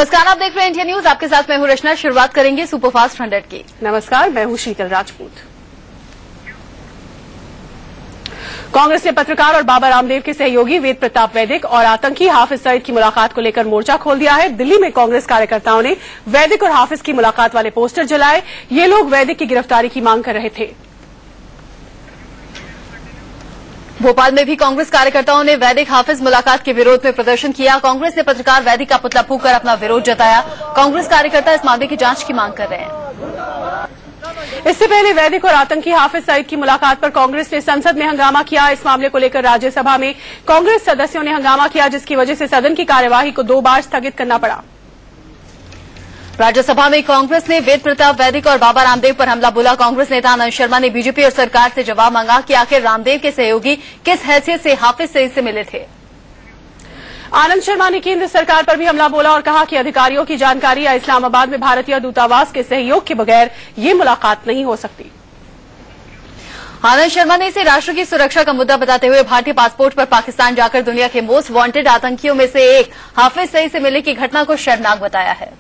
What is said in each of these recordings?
नमस्कार, आप देख रहे हैं इंडिया न्यूज। आपके साथ मैं हूं रचना। शुरुआत करेंगे सुपरफास्ट 100 की। नमस्कार, मैं हूं शीतल राजपूत। कांग्रेस ने पत्रकार और बाबा रामदेव के सहयोगी वेद प्रताप वैदिक और आतंकी हाफिज सईद की मुलाकात को लेकर मोर्चा खोल दिया है। दिल्ली में कांग्रेस कार्यकर्ताओं ने वैदिक और हाफिज की मुलाकात वाले पोस्टर जलाए। ये लोग वैदिक की गिरफ्तारी की मांग कर रहे थे। भोपाल में भी कांग्रेस कार्यकर्ताओं ने वैदिक हाफिज मुलाकात के विरोध में प्रदर्शन किया। कांग्रेस ने पत्रकार वैदिक का पुतला फूंककर अपना विरोध जताया। कांग्रेस कार्यकर्ता इस मामले की जांच की मांग कर रहे हैं। इससे पहले वैदिक और आतंकी हाफिज सईद की मुलाकात पर कांग्रेस ने संसद में हंगामा किया। इस मामले को लेकर राज्यसभा में कांग्रेस सदस्यों ने हंगामा किया, जिसकी वजह से सदन की कार्यवाही को 2 बार स्थगित करना पड़ा। राज्यसभा में कांग्रेस ने वेद प्रताप वैदिक और बाबा रामदेव पर हमला बोला। कांग्रेस नेता आनंद शर्मा ने बीजेपी और सरकार से जवाब मांगा कि आखिर रामदेव के सहयोगी किस हैसियत से हाफिज सईद से मिले थे। आनंद शर्मा ने केंद्र सरकार पर भी हमला बोला और कहा कि अधिकारियों की जानकारी या इस्लामाबाद में भारतीय दूतावास के सहयोग के बगैर ये मुलाकात नहीं हो सकती। आनंद शर्मा ने इसे राष्ट्र की सुरक्षा का मुद्दा बताते हुए भारतीय पासपोर्ट पर पाकिस्तान जाकर दुनिया के मोस्ट वांटेड आतंकियों में से एक हाफिज सईद से मिलने की घटना को शर्मनाक बताया है।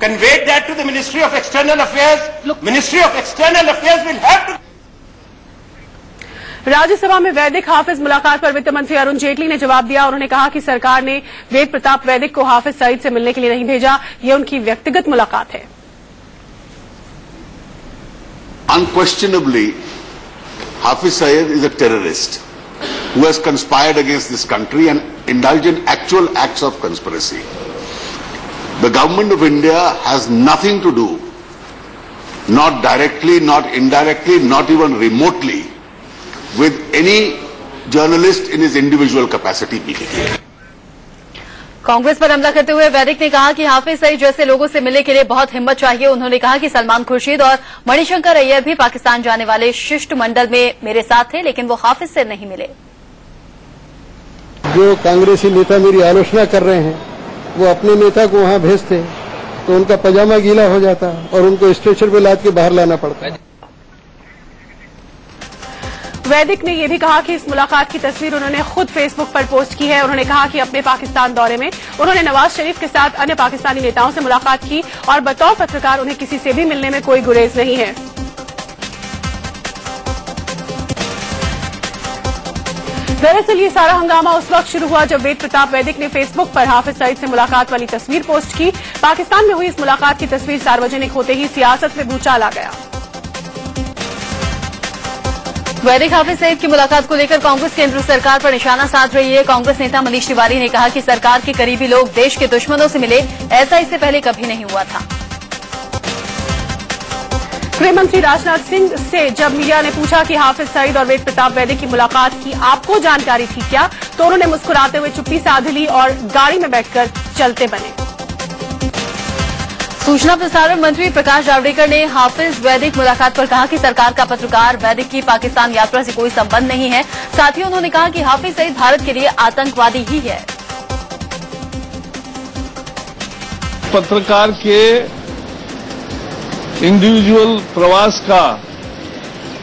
conveyed that to the Ministry of External Affairs. Look, Ministry of External Affairs will have to. Rajya Sabha में वैदिक हाफिज मुलाकात पर वित्त मंत्री अरुण जेटली ने जवाब दिया। उन्होंने कहा कि सरकार ने वेद प्रताप वैदिक को हाफिज सईद से मिलने के लिए नहीं भेजा, ये उनकी व्यक्तिगत मुलाकात है। Unquestionably, Hafiz Saeed is a terrorist who has conspired against this country and indulged in actual acts of conspiracy. The government of India has nothing to do, not directly, not indirectly, not even remotely, with any journalist in his individual capacity. Congress पर हमला करते हुए वैदिक ने कहा कि हाफिज सईद जैसे लोगों से मिलने के लिए बहुत हिम्मत चाहिए। उन्होंने कहा कि सलमान खुर्शीद और मणिशंकर अय्यर भी पाकिस्तान जाने वाले शिष्टमंडल में मेरे साथ थे, लेकिन वो हाफिज से नहीं मिले। जो कांग्रेसी नेता मेरी आलोचना कर रहे हैं, वो अपने नेता को वहां भेजते तो उनका पजामा गीला हो जाता और उनको स्ट्रेचर पे लाद के बाहर लाना पड़ता। वैदिक ने यह भी कहा कि इस मुलाकात की तस्वीर उन्होंने खुद फेसबुक पर पोस्ट की है। उन्होंने कहा कि अपने पाकिस्तान दौरे में उन्होंने नवाज शरीफ के साथ अन्य पाकिस्तानी नेताओं से मुलाकात की और बतौर पत्रकार उन्हें किसी से भी मिलने में कोई गुरेज नहीं है। दरअसल ये सारा हंगामा उस वक्त शुरू हुआ जब वेद प्रताप वैदिक ने फेसबुक पर हाफिज सईद से मुलाकात वाली तस्वीर पोस्ट की। पाकिस्तान में हुई इस मुलाकात की तस्वीर सार्वजनिक होते ही सियासत में भूचाल आ गया। वैदिक हाफिज सईद की मुलाकात को लेकर कांग्रेस केंद्र सरकार पर निशाना साध रही है। कांग्रेस नेता मनीष तिवारी ने कहा कि सरकार के करीबी लोग देश के दुश्मनों से मिले, ऐसा इससे पहले कभी नहीं हुआ था। गृह मंत्री राजनाथ सिंह से जब मीडिया ने पूछा कि हाफिज सईद और वेद प्रताप वैदिक की मुलाकात की आपको जानकारी थी क्या, तो उन्होंने मुस्कुराते हुए चुप्पी साध ली और गाड़ी में बैठकर चलते बने। सूचना प्रसारण मंत्री प्रकाश जावड़ेकर ने हाफिज वैदिक मुलाकात पर कहा कि सरकार का पत्रकार वैदिक की पाकिस्तान यात्रा से कोई संबंध नहीं है। साथ ही उन्होंने कहा कि हाफिज सईद भारत के लिए आतंकवादी ही है। पत्रकार के इंडिविजुअल प्रवास का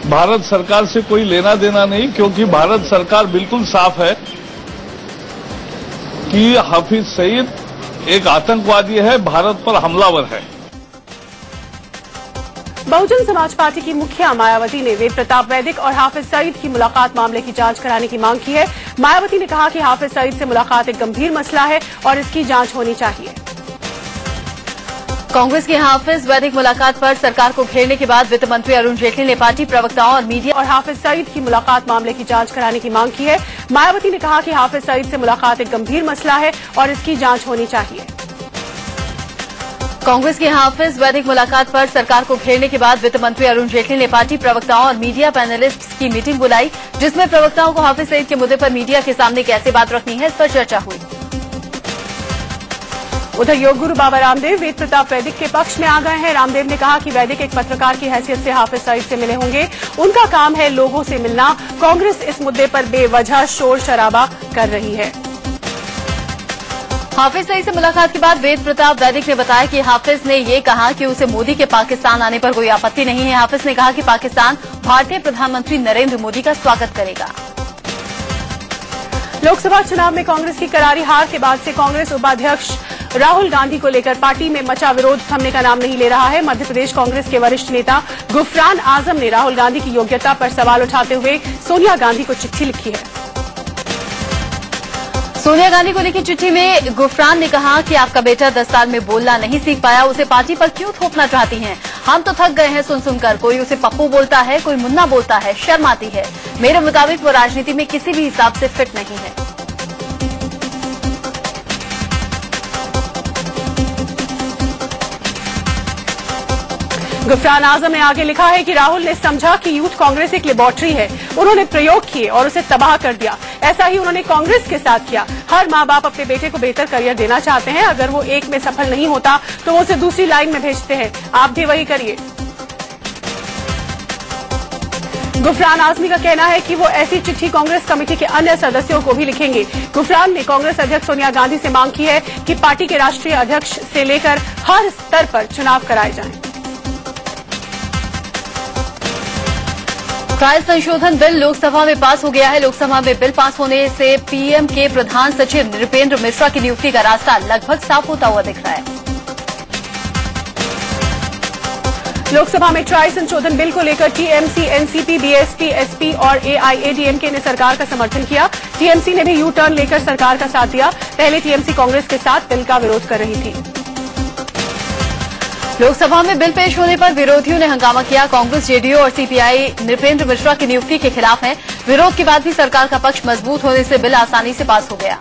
भारत सरकार से कोई लेना देना नहीं, क्योंकि भारत सरकार बिल्कुल साफ है कि हाफिज सईद एक आतंकवादी है, भारत पर हमलावर है। बहुजन समाज पार्टी की मुखिया मायावती ने वेद प्रताप वैदिक और हाफिज सईद की मुलाकात मामले की जांच कराने की मांग की है। मायावती ने कहा कि हाफिज सईद से मुलाकात एक गंभीर मसला है और इसकी जांच होनी चाहिए। कांग्रेस की हाफिज वैदिक मुलाकात पर सरकार को घेरने के बाद वित्त मंत्री अरुण जेटली ने पार्टी प्रवक्ताओं और मीडिया और हाफिज सईद की मुलाकात मामले की जांच कराने की मांग की है। मायावती ने कहा कि हाफिज सईद से मुलाकात एक गंभीर मसला है और इसकी जांच होनी चाहिए। कांग्रेस की हाफिज वैदिक मुलाकात पर सरकार को घेरने के बाद वित्त मंत्री अरुण जेटली ने पार्टी प्रवक्ताओं और मीडिया पैनलिस्ट्स की मीटिंग बुलाई, जिसमें प्रवक्ताओं को हाफिज सईद के मुद्दे पर मीडिया के सामने कैसे बात रखनी है, इस पर चर्चा हुई। उधर योग गुरु बाबा रामदेव वेद प्रताप वैदिक के पक्ष में आ गए हैं। रामदेव ने कहा कि वैदिक एक पत्रकार की हैसियत से हाफिज सईद से मिले होंगे, उनका काम है लोगों से मिलना। कांग्रेस इस मुद्दे पर बेवजह शोर शराबा कर रही है। हाफिज सईद से मुलाकात के बाद वेद प्रताप वैदिक ने बताया कि हाफिज ने ये कहा कि उसे मोदी के पाकिस्तान आने पर कोई आपत्ति नहीं है। हाफिज ने कहा कि पाकिस्तान भारतीय प्रधानमंत्री नरेंद्र मोदी का स्वागत करेगा। लोकसभा चुनाव में कांग्रेस की करारी हार के बाद से कांग्रेस उपाध्यक्ष राहुल गांधी को लेकर पार्टी में मचा विरोध थमने का नाम नहीं ले रहा है। मध्य प्रदेश कांग्रेस के वरिष्ठ नेता गुफरान आजम ने राहुल गांधी की योग्यता पर सवाल उठाते हुए सोनिया गांधी को चिट्ठी लिखी है। सोनिया गांधी को लिखी चिट्ठी में गुफरान ने कहा कि आपका बेटा 10 साल में बोलना नहीं सीख पाया, उसे पार्टी पर क्यों थोपना चाहती हैं? हम तो थक गए हैं सुन सुनकर। कोई उसे पप्पू बोलता है, कोई मुन्ना बोलता है, शर्म आती है। मेरे मुताबिक वो राजनीति में किसी भी हिसाब से फिट नहीं है। गुफरान आजम ने आगे लिखा है कि राहुल ने समझा कि यूथ कांग्रेस एक लेबोरेटरी है। उन्होंने प्रयोग किए और उसे तबाह कर दिया। ऐसा ही उन्होंने कांग्रेस के साथ किया। हर माँ बाप अपने बेटे को बेहतर करियर देना चाहते हैं। अगर वो एक में सफल नहीं होता तो वो उसे दूसरी लाइन में भेजते हैं। आप भी वही करिए। गुफरान आजमी का कहना है कि वो ऐसी चिट्ठी कांग्रेस कमेटी के अन्य सदस्यों को भी लिखेंगे। गुफरान ने कांग्रेस अध्यक्ष सोनिया गांधी से मांग की है कि पार्टी के राष्ट्रीय अध्यक्ष से लेकर हर स्तर पर चुनाव कराए जाएं। ट्रायल संशोधन बिल लोकसभा में पास हो गया है। लोकसभा में बिल पास होने से पीएम के प्रधान सचिव नृपेंद्र मिश्रा की नियुक्ति का रास्ता लगभग साफ होता हुआ दिख रहा है। लोकसभा में ट्रायल संशोधन बिल को लेकर टीएमसी, एनसीपी, बीएसपी, एसपी और एआईएडीएमके ने सरकार का समर्थन किया। टीएमसी ने भी यू टर्न लेकर सरकार का साथ दिया। पहले टीएमसी कांग्रेस के साथ बिल का विरोध कर रही थी। लोकसभा में बिल पेश होने पर विरोधियों ने हंगामा किया। कांग्रेस, जेडीयू और सीपीआई नृपेंद्र मिश्रा की नियुक्ति के खिलाफ हैं। विरोध के बाद भी सरकार का पक्ष मजबूत होने से बिल आसानी से पास हो गया।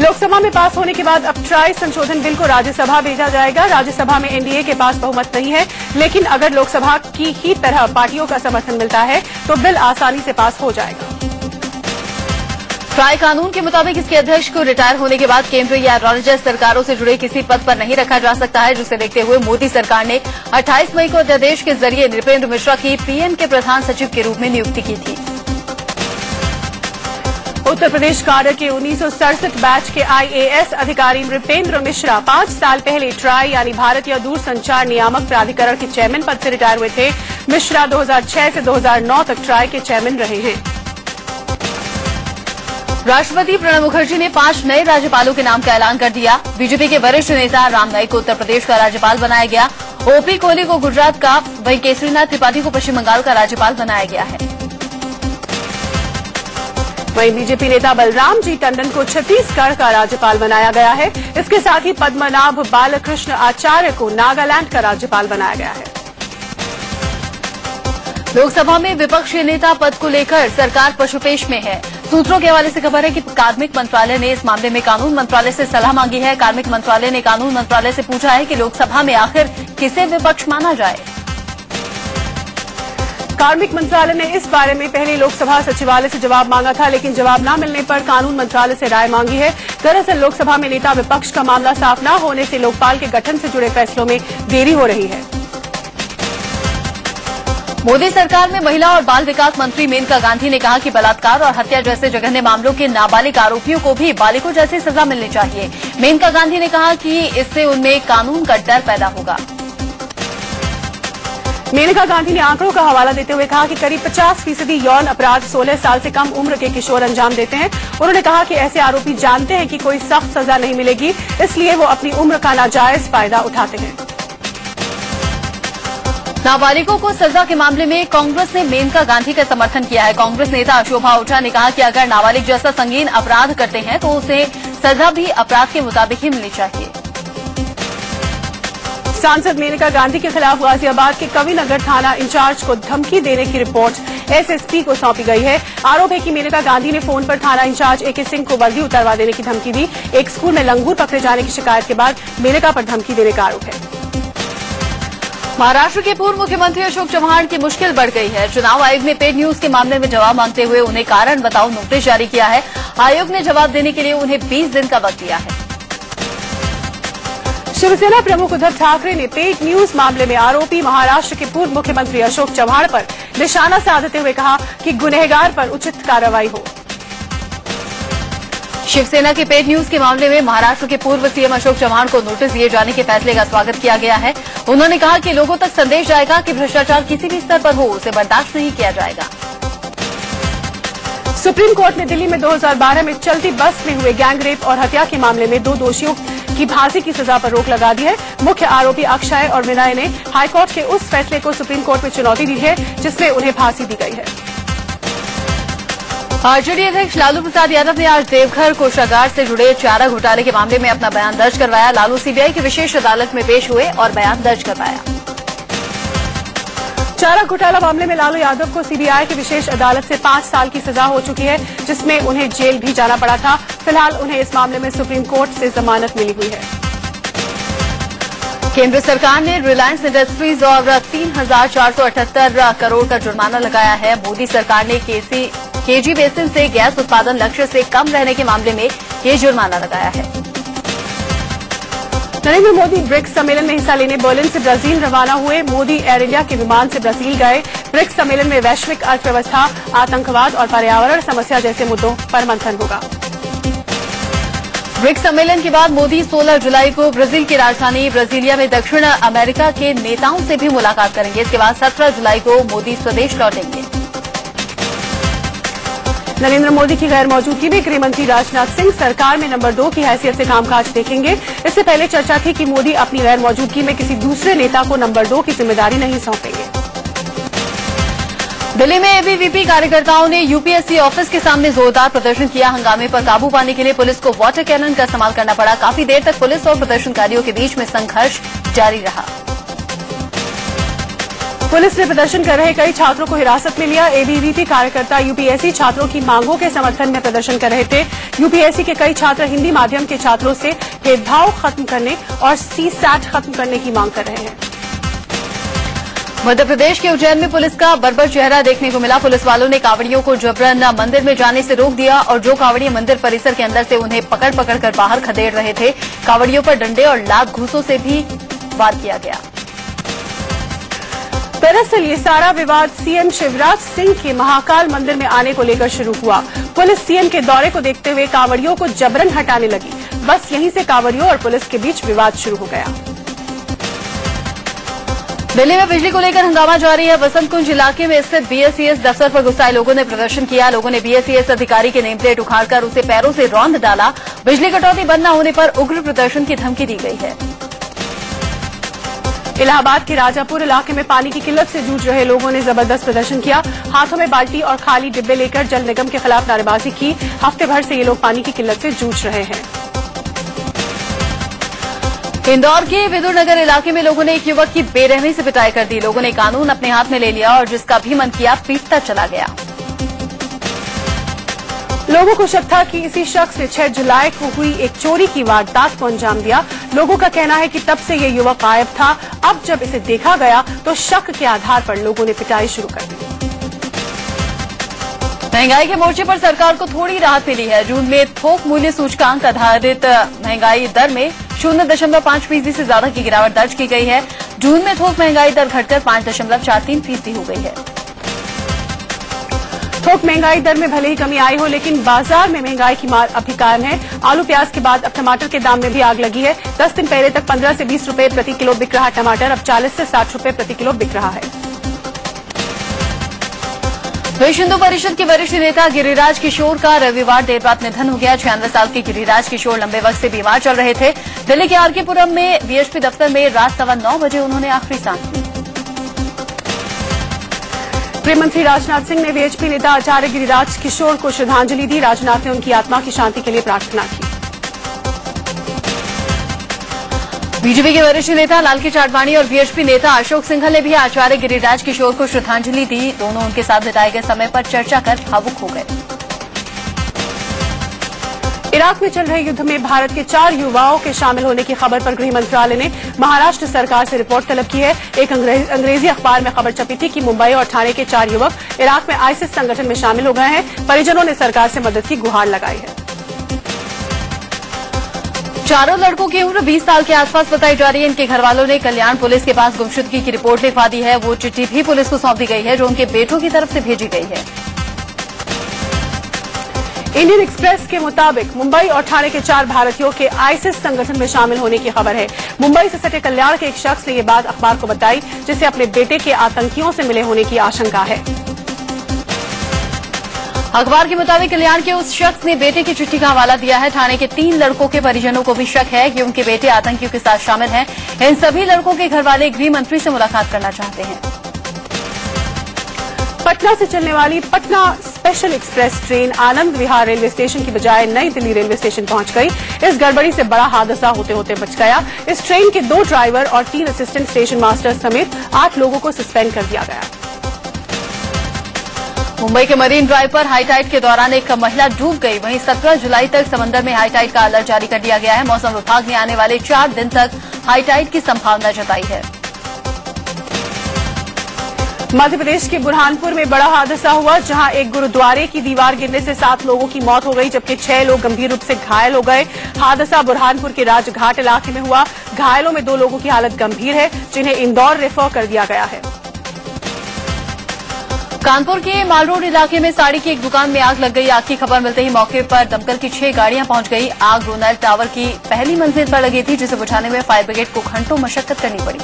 लोकसभा में पास होने के बाद अब ट्राई संशोधन बिल को राज्यसभा भेजा जाएगा। राज्यसभा में एनडीए के पास बहुमत नहीं है, लेकिन अगर लोकसभा की ही तरह पार्टियों का समर्थन मिलता है तो बिल आसानी से पास हो जाएगा। ट्राई कानून के मुताबिक इसके अध्यक्ष को रिटायर होने के बाद केंद्र या राज्य सरकारों से जुड़े किसी पद पर नहीं रखा जा सकता है, जिसे देखते हुए मोदी सरकार ने 28 मई को अध्यादेश के जरिए नृपेंद्र मिश्रा की पीएम के प्रधान सचिव के रूप में नियुक्ति की थी। उत्तर प्रदेश कार्य के 1967 बैच के आईएएस अधिकारी नृपेंद्र मिश्रा 5 साल पहले ट्राई यानी भारतीय दूरसंचार नियामक प्राधिकरण के चेयरमैन पद से रिटायर हुए थे। मिश्रा 2006 से 2009 तक ट्राई के चेयरमैन रहे हैं। राष्ट्रपति प्रणब मुखर्जी ने 5 नए राज्यपालों के नाम का ऐलान कर दिया। बीजेपी के वरिष्ठ नेता राम नाईक को उत्तर प्रदेश का राज्यपाल बनाया गया। ओपी कोहली को गुजरात का, वहीं केसरीनाथ त्रिपाठी को पश्चिम बंगाल का राज्यपाल बनाया गया है। वहीं बीजेपी नेता बलराम जी टंडन को छत्तीसगढ़ का राज्यपाल बनाया गया है। इसके साथ ही पद्मनाभ बालकृष्ण आचार्य को नागालैंड का राज्यपाल बनाया गया है। लोकसभा में विपक्षी नेता पद को लेकर सरकार पशुपेश में है। सूत्रों के हवाले से खबर है कि कार्मिक मंत्रालय ने इस मामले में कानून मंत्रालय से सलाह मांगी है। कार्मिक मंत्रालय ने कानून मंत्रालय से पूछा है कि लोकसभा में आखिर किसे विपक्ष माना जाए। कार्मिक मंत्रालय ने इस बारे में पहले लोकसभा सचिवालय से जवाब मांगा था, लेकिन जवाब न मिलने पर कानून मंत्रालय से राय मांगी है। दरअसल लोकसभा में नेता विपक्ष का मामला साफ न होने से लोकपाल के गठन से जुड़े फैसलों में देरी हो रही है। मोदी सरकार में महिला और बाल विकास मंत्री मेनका गांधी ने कहा कि बलात्कार और हत्या जैसे जघन्य मामलों के नाबालिग आरोपियों को भी बालिगों जैसी सजा मिलनी चाहिए। मेनका गांधी ने कहा कि इससे उनमें कानून का डर पैदा होगा। मेनका गांधी ने आंकड़ों का हवाला देते हुए कहा कि करीब 50% यौन अपराध 16 साल से कम उम्र के किशोर अंजाम देते हैं। उन्होंने कहा कि ऐसे आरोपी जानते हैं कि कोई सख्त सजा नहीं मिलेगी, इसलिए वो अपनी उम्र का नाजायज फायदा उठाते हैं। नाबालिगों को सजा के मामले में कांग्रेस ने मेनका गांधी का समर्थन किया है। कांग्रेस नेता शोभा ओझा ने कहा कि अगर नाबालिग जैसा संगीन अपराध करते हैं तो उसे सजा भी अपराध के मुताबिक ही मिलनी चाहिए। सांसद मेनका गांधी के खिलाफ गाजियाबाद के कविनगर थाना इंचार्ज को धमकी देने की रिपोर्ट एसएसपी को सौंपी गई है। आरोप है कि मेनका गांधी ने फोन पर थाना इंचार्ज एके सिंह को वर्दी उतरवा देने की धमकी दी। एक स्कूल में लंगूर पकड़े जाने की शिकायत के बाद मेनका पर धमकी देने का आरोप है। महाराष्ट्र के पूर्व मुख्यमंत्री अशोक चव्हाण की मुश्किल बढ़ गई है। चुनाव आयोग ने पेड न्यूज के मामले में जवाब मांगते हुए उन्हें कारण बताओ नोटिस जारी किया है। आयोग ने जवाब देने के लिए उन्हें 20 दिन का वक्त दिया है। शिवसेना प्रमुख उद्धव ठाकरे ने पेड न्यूज मामले में आरोपी महाराष्ट्र के पूर्व मुख्यमंत्री अशोक चव्हाण पर निशाना साधते हुए कहा कि गुनहगार पर उचित कार्रवाई हो। शिवसेना के पेड न्यूज के मामले में महाराष्ट्र के पूर्व सीएम अशोक चव्हाण को नोटिस दिए जाने के फैसले का स्वागत किया गया है। उन्होंने कहा कि लोगों तक संदेश जाएगा कि भ्रष्टाचार किसी भी स्तर पर हो उसे बर्दाश्त नहीं किया जाएगा। सुप्रीम कोर्ट ने दिल्ली में 2012 में चलती बस में हुए गैंग रेप और हत्या के मामले में 2 दोषियों की फांसी की सजा पर रोक लगा दी है। मुख्य आरोपी अक्षय और विनय ने हाईकोर्ट के उस फैसले को सुप्रीम कोर्ट में चुनौती दी है जिसमें उन्हें फांसी दी गई है। आरजेडी अध्यक्ष लालू प्रसाद यादव ने आज देवघर कोषागार से जुड़े चारा घोटाले के मामले में अपना बयान दर्ज करवाया। लालू सीबीआई की विशेष अदालत में पेश हुए और बयान दर्ज करवाया। चारा घोटाला मामले में लालू यादव को सीबीआई की विशेष अदालत से 5 साल की सजा हो चुकी है, जिसमें उन्हें जेल भी जाना पड़ा था। फिलहाल उन्हें इस मामले में सुप्रीम कोर्ट से जमानत मिली हुई है। केंद्र सरकार ने रिलायंस इंडस्ट्रीज और 3,478 करोड़ का जुर्माना लगाया है। मोदी सरकार ने केजी बेसिन से गैस उत्पादन लक्ष्य से कम रहने के मामले में ये जुर्माना लगाया है। नरेंद्र मोदी ब्रिक्स सम्मेलन में हिस्सा लेने बर्लिन से ब्राजील रवाना हुए। मोदी एयर इंडिया के विमान से ब्राजील गए। ब्रिक्स सम्मेलन में वैश्विक अर्थव्यवस्था, आतंकवाद और पर्यावरण समस्या जैसे मुद्दों पर मंथन होगा। ब्रिक्स सम्मेलन के बाद मोदी 16 जुलाई को ब्राजील की राजधानी ब्राजीलिया में दक्षिण अमेरिका के नेताओं से भी मुलाकात करेंगे। इसके बाद 17 जुलाई को मोदी स्वदेश लौटेंगे। नरेंद्र मोदी की गैर मौजूदगी में गृहमंत्री राजनाथ सिंह सरकार में नंबर 2 की हैसियत से कामकाज देखेंगे। इससे पहले चर्चा थी कि मोदी अपनी गैर मौजूदगी में किसी दूसरे नेता को नंबर 2 की जिम्मेदारी नहीं सौंपेंगे। दिल्ली में एबीवीपी कार्यकर्ताओं ने यूपीएससी ऑफिस के सामने जोरदार प्रदर्शन किया। हंगामे पर काबू पाने के लिए पुलिस को वाटर कैनन का इस्तेमाल करना पड़ा। काफी देर तक पुलिस और प्रदर्शनकारियों के बीच में संघर्ष जारी रहा। पुलिस ने प्रदर्शन कर रहे कई छात्रों को हिरासत में लिया। एबीवीपी कार्यकर्ता यूपीएससी छात्रों की मांगों के समर्थन में प्रदर्शन कर रहे थे। यूपीएससी के कई छात्र हिंदी माध्यम के छात्रों से भेदभाव खत्म करने और सीसैट खत्म करने की मांग कर रहे हैं। मध्य प्रदेश के उज्जैन में पुलिस का बर्बर चेहरा देखने को मिला। पुलिस वालों ने कांवड़ियों को जबरन मंदिर में जाने से रोक दिया और जो कांवड़िए मंदिर परिसर के अंदर से उन्हें पकड़ पकड़ कर बाहर खदेड़ रहे थे। कांवड़ियों पर डंडे और लात घूंसों से भी वार किया गया। दरअसल ये सारा विवाद सीएम शिवराज सिंह के महाकाल मंदिर में आने को लेकर शुरू हुआ। पुलिस सीएम के दौरे को देखते हुए कांवड़ियों को जबरन हटाने लगी। बस यहीं से कांवड़ियों और पुलिस के बीच विवाद शुरू हो गया। दिल्ली में बिजली को लेकर हंगामा जारी है। वसंत कुंज इलाके में स्थित बीएसईएस दफ्तर पर गुस्साए लोगों ने प्रदर्शन किया। लोगों ने बीएसईएस अधिकारी के नेम प्लेट उखाड़कर उसे पैरों से रौंद डाला। बिजली कटौती बंद न होने पर उग्र प्रदर्शन की धमकी दी गई है। इलाहाबाद के राजापुर इलाके में पानी की किल्लत से जूझ रहे लोगों ने जबरदस्त प्रदर्शन किया। हाथों में बाल्टी और खाली डिब्बे लेकर जल निगम के खिलाफ नारेबाजी की। हफ्ते भर से ये लोग पानी की किल्लत से जूझ रहे हैं। इंदौर के विदुर नगर इलाके में लोगों ने एक युवक की बेरहमी से पिटाई कर दी। लोगों ने कानून अपने हाथ में ले लिया और जिसका भी मन किया पीटता चला गया। लोगों को शक था कि इसी शख्स ने 6 जुलाई को हुई एक चोरी की वारदात को अंजाम दिया। लोगों का कहना है कि तब से ये युवक गायब था। अब जब इसे देखा गया तो शक के आधार पर लोगों ने पिटाई शुरू कर दी। महंगाई के मोर्चे पर सरकार को थोड़ी राहत मिली है। जून में थोक मूल्य सूचकांक आधारित महंगाई दर में 0.5% से ज्यादा की गिरावट दर्ज की गई है। जून में थोक महंगाई दर घटकर 5.43% हो गई है। थोक महंगाई दर में भले ही कमी आई हो, लेकिन बाजार में महंगाई की मार अभी कायम है। आलू प्याज के बाद अब टमाटर के दाम में भी आग लगी है। 10 दिन पहले तक 15 से 20 रुपए प्रति किलो बिक रहा टमाटर अब 40 से 60 रुपए प्रति किलो बिक रहा है। विश्व हिंदू परिषद के वरिष्ठ नेता गिरिराज किशोर का रविवार देर रात निधन हो गया। 96 साल के गिरिराज किशोर लंबे वक्त से बीमार चल रहे थे। दिल्ली के आरके पुरम में वीएचपी दफ्तर में रात 9:15 बजे उन्होंने आखिरी सांस ली। गृहमंत्री राजनाथ सिंह ने वीएचपी नेता आचार्य गिरिराज किशोर को श्रद्धांजलि दी। राजनाथ ने उनकी आत्मा की शांति के लिए प्रार्थना की। बीजेपी के वरिष्ठ नेता लालकृष्ण आडवाणी और वीएचपी नेता अशोक सिंघल ने भी आचार्य गिरिराज किशोर को श्रद्धांजलि दी। दोनों उनके साथ बिताए गए समय पर चर्चा कर भावुक हो गए। इराक में चल रहे युद्ध में भारत के 4 युवाओं के शामिल होने की खबर पर गृह मंत्रालय ने महाराष्ट्र सरकार से रिपोर्ट तलब की है। एक अंग्रेजी अखबार में खबर छपी थी कि मुंबई और ठाणे के 4 युवक इराक में आईसिस संगठन में शामिल हो गए हैं। परिजनों ने सरकार से मदद की गुहार लगाई है। चारों लड़कों की उम्र 20 साल के आसपास बताई जा रही है। इनके घरवालों ने कल्याण पुलिस के पास गुमशुदगी की रिपोर्ट लिखवा दी है। वो चिट्ठी भी पुलिस को सौंप दी गई है जो उनके बेटों की तरफ से भेजी गई है। इंडियन एक्सप्रेस के मुताबिक मुंबई और ठाणे के 4 भारतीयों के आईसिस संगठन में शामिल होने की खबर है। मुंबई से सटे कल्याण के एक शख्स ने ये बात अखबार को बताई, जिसे अपने बेटे के आतंकियों से मिले होने की आशंका है। अखबार के मुताबिक कल्याण के उस शख्स ने बेटे की चिट्ठी का हवाला दिया है। ठाणे के 3 लड़कों के परिजनों को भी शक है कि उनके बेटे आतंकियों के साथ शामिल हैं। इन सभी लड़कों के घरवाले गृह मंत्री से मुलाकात करना चाहते हैं। पटना से चलने वाली Patna special express train Anand Vihar railway station की बजाय नई दिल्ली रेलवे स्टेशन पहुंच गई। इस गड़बड़ी से बड़ा हादसा होते होते बच गया। इस ट्रेन के 2 ड्राइवर और 3 असिस्टेंट स्टेशन मास्टर समेत 8 लोगों को सस्पेंड कर दिया गया। मुंबई के मरीन ड्राइव पर हाईटाइड के दौरान एक महिला डूब गई। वहीं 17 जुलाई तक समंदर में हाईटाइड का अलर्ट जारी कर दिया गया है। मौसम विभाग ने आने वाले 4 दिन तक हाईटाइड की संभावना जताई है। मध्य प्रदेश के बुरहानपुर में बड़ा हादसा हुआ, जहां एक गुरुद्वारे की दीवार गिरने से 7 लोगों की मौत हो गई, जबकि 6 लोग गंभीर रूप से घायल हो गए। हादसा बुरहानपुर के राजघाट इलाके में हुआ। घायलों में 2 लोगों की हालत गंभीर है, जिन्हें इंदौर रेफर कर दिया गया है। कानपुर के माल रोड इलाके में साड़ी की एक दुकान में आग लग गई। आग की खबर मिलते ही मौके पर दमकल की 6 गाड़ियां पहुंच गई। आग रोनाल्ड टावर की पहली मंजिल पर लगी थी, जिसे बुझाने में फायर ब्रिगेड को घंटों मशक्कत करनी पड़ी।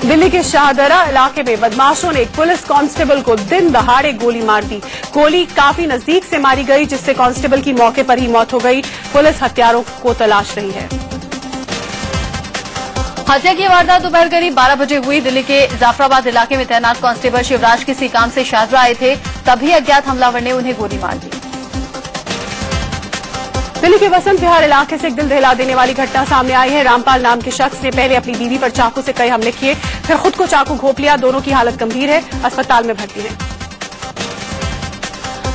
दिल्ली के शाहदरा इलाके में बदमाशों ने एक पुलिस कांस्टेबल को दिन दहाड़े गोली मार दी। गोली काफी नजदीक से मारी गई, जिससे कांस्टेबल की मौके पर ही मौत हो गई। पुलिस हत्यारों को तलाश रही है। हत्या की वारदात दोपहर करीब 12 बजे हुई। दिल्ली के जाफराबाद इलाके में तैनात कांस्टेबल शिवराज किसी काम से शाहदरा आए थे, तभी अज्ञात हमलावर ने उन्हें गोली मार दी। दिल्ली के वसंत विहार इलाके से एक दिल दहला देने वाली घटना सामने आई है। रामपाल नाम के शख्स ने पहले अपनी बीवी पर चाकू से कई हमले किए, फिर खुद को चाकू घोंप लिया। दोनों की हालत गंभीर है, अस्पताल में भर्ती है।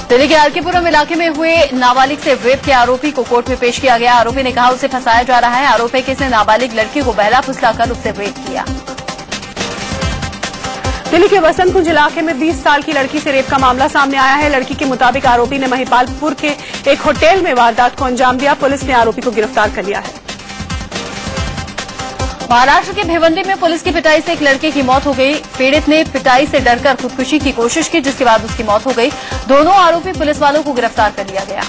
दिल्ली के आरकेपुरम इलाके में हुए नाबालिग से रेप के आरोपी को कोर्ट में पेश किया गया। आरोपी ने कहा उसे फंसाया जा रहा है। आरोप है कि इसने नाबालिग लड़की को बहला फुसलाकर उससे रेप किया। दिल्ली के वसंत कुंज इलाके में 20 साल की लड़की से रेप का मामला सामने आया है। लड़की के मुताबिक आरोपी ने महिपालपुर के एक होटल में वारदात को अंजाम दिया। पुलिस ने आरोपी को गिरफ्तार कर लिया है। महाराष्ट्र के भिवंडी में पुलिस की पिटाई से एक लड़के की मौत हो गई। पीड़ित ने पिटाई से डरकर खुदकुशी की कोशिश की, जिसके बाद उसकी मौत हो गई। दोनों आरोपी पुलिस वालों को गिरफ्तार कर लिया गया।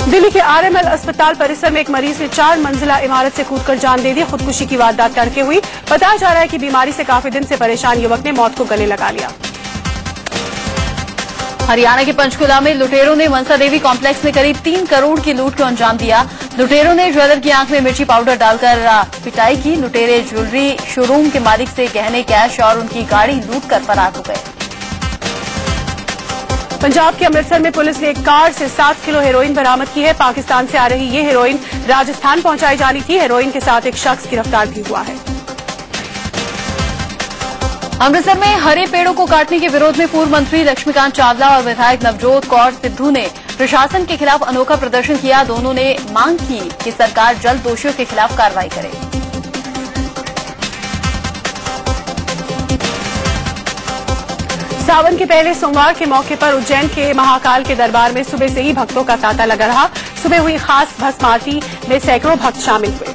दिल्ली के आरएमएल अस्पताल परिसर में एक मरीज ने 4 मंजिला इमारत से कूदकर जान दे दी। खुदकुशी की वारदात तड़के हुई। बताया जा रहा है कि बीमारी से काफी दिन से परेशान युवक ने मौत को गले लगा लिया। हरियाणा के पंचकुला में लुटेरों ने मनसा देवी कॉम्प्लेक्स में करीब 3 करोड़ की लूट को अंजाम दिया। लुटेरों ने ज्वेलर की आंख में मिर्ची पाउडर डालकर पिटाई की। लुटेरे ज्वेलरी शोरूम के मालिक से गहने, कैश और उनकी गाड़ी लूटकर फरार हो गए। पंजाब के अमृतसर में पुलिस ने एक कार से 7 किलो हेरोइन बरामद की है। पाकिस्तान से आ रही ये हेरोइन राजस्थान पहुंचाई जानी थी। हेरोइन के साथ एक शख्स गिरफ्तार भी हुआ है। अमृतसर में हरे पेड़ों को काटने के विरोध में पूर्व मंत्री लक्ष्मीकांत चावला और विधायक नवजोत कौर सिद्धू ने प्रशासन के खिलाफ अनोखा प्रदर्शन किया। दोनों ने मांग की कि सरकार जल्द दोषियों के खिलाफ कार्रवाई करे। सावन के पहले सोमवार के मौके पर उज्जैन के महाकाल के दरबार में सुबह से ही भक्तों का तांता लगा रहा। सुबह हुई खास भस्म आरती में सैकड़ों भक्त शामिल हुए।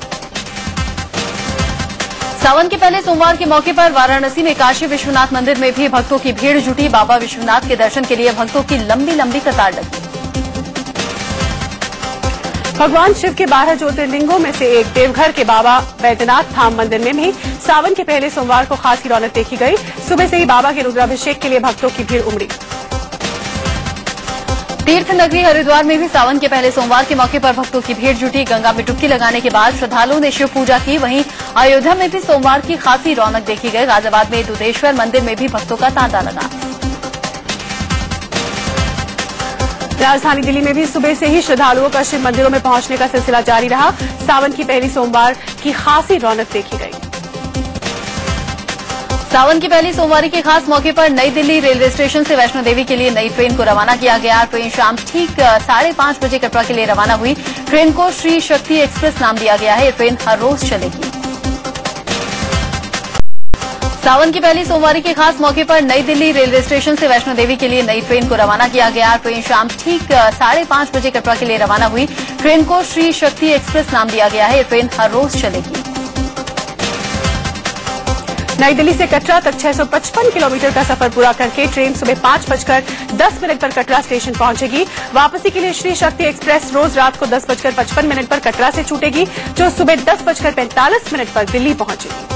सावन के पहले सोमवार के मौके पर वाराणसी में काशी विश्वनाथ मंदिर में भी भक्तों की भीड़ जुटी। बाबा विश्वनाथ के दर्शन के लिए भक्तों की लंबी लंबी कतार लगी। भगवान शिव के 12 ज्योतिर्लिंगों में से एक देवघर के बाबा बैद्यनाथ धाम मंदिर में भी सावन के पहले सोमवार को खासी रौनक देखी गई। सुबह से ही बाबा के रुद्राभिषेक के लिए भक्तों की भीड़ उमड़ी। तीर्थ नगरी हरिद्वार में भी सावन के पहले सोमवार के मौके पर भक्तों की भीड़ जुटी। गंगा में डुबकी लगाने के बाद श्रद्धालुओं ने शिव पूजा की। वहीं अयोध्या में भी सोमवार की खासी रौनक देखी गई। गाजियाबाद में दुधेश्वर मंदिर में भी भक्तों का तांता लगा। राजधानी दिल्ली में भी सुबह से ही श्रद्धालुओं का शिव मंदिरों में पहुंचने का सिलसिला जारी रहा। सावन की पहली सोमवार की खासी रौनक देखी गई। सावन की पहली सोमवारी के खास मौके पर नई दिल्ली रेलवे स्टेशन से वैष्णो देवी के लिए नई ट्रेन को रवाना किया गया। ट्रेन शाम ठीक 5:30 बजे कटरा के लिए रवाना हुई। ट्रेन को श्री शक्ति एक्सप्रेस नाम दिया गया है। ये ट्रेन हर रोज चलेगी। सावन की पहली सोमवारी के खास मौके पर नई दिल्ली रेलवे स्टेशन से वैष्णो देवी के लिए नई ट्रेन को रवाना किया गया। ट्रेन शाम ठीक 5:30 बजे कटरा के लिए रवाना हुई। ट्रेन को श्री शक्ति एक्सप्रेस नाम दिया गया है। ये ट्रेन हर रोज चलेगी। नई दिल्ली से कटरा तक 655 किलोमीटर का सफर पूरा करके ट्रेन सुबह 5:10 पर कटरा स्टेशन पहुंचेगी। वापसी के लिए श्री शक्ति एक्सप्रेस रोज रात को 10:55 पर कटरा से छूटेगी, जो सुबह 10:45 पर दिल्ली पहुंचेगी।